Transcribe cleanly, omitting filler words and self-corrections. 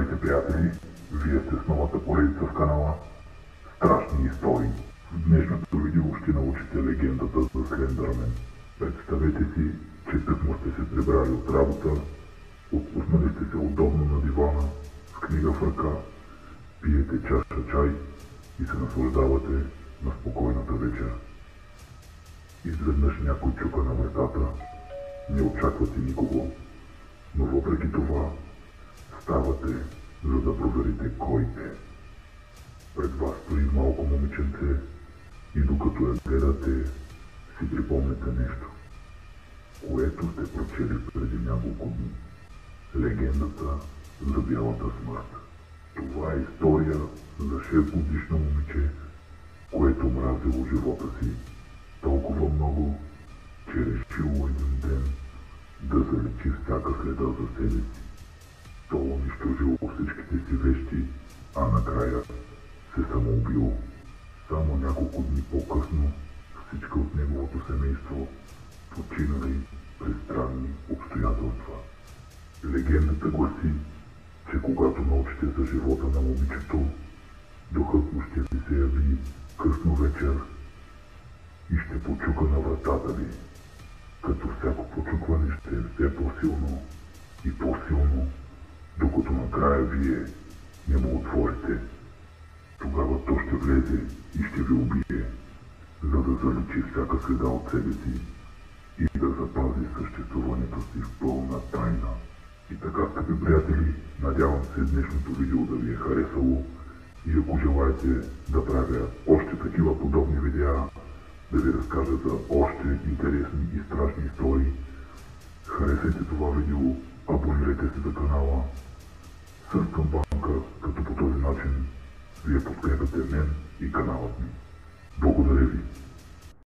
Здравейте, приятели! Вие сте с новата поредица в канала Страшни истории. В днешното видео ще научите легендата за Слендърмен. Представете си, че тъкмо сте се прибрали от работа, отпуснали сте се удобно на дивана, с книга в ръка, пиете чаша чай и се наслаждавате на спокойната вечер. Изведнъж някой чука на вратата, не очаквате никого, но въпреки това ставате, за да проверите кой е. Пред вас стои малко момиченце и докато я гледате, си припомняте нещо, което сте прочели преди няколко дни. Легендата за бялата смърт. Това е история за 6-годишно момиче, което мразило живота си толкова много, че решило един ден да заличи всяка следа за себе си. То унищожило всичките си вещи, а накрая се самоубило. Само няколко дни по-късно всички от неговото семейство починали при странни обстоятелства. Легендата гласи, че когато научите за живота на момичето, духът му ще ви се яви късно вечер и ще почука на вратата ви, като всяко почукване ще е все по-силно и по-силно, докато накрая вие не му отворите. Тогава то ще влезе и ще ви убие, за да заличи всяка следа от себе си и да запази съществуването си в пълна тайна. И така, скъпи приятели, надявам се днешното видео да ви е харесало и ако желаете да правя още такива подобни видеа, да ви разкажа за още интересни и страшни истории, харесайте това видео, абонирайте се за канала с камбанка, като по този начин вие подкрепяте мен и каналът ми. Благодаря ви!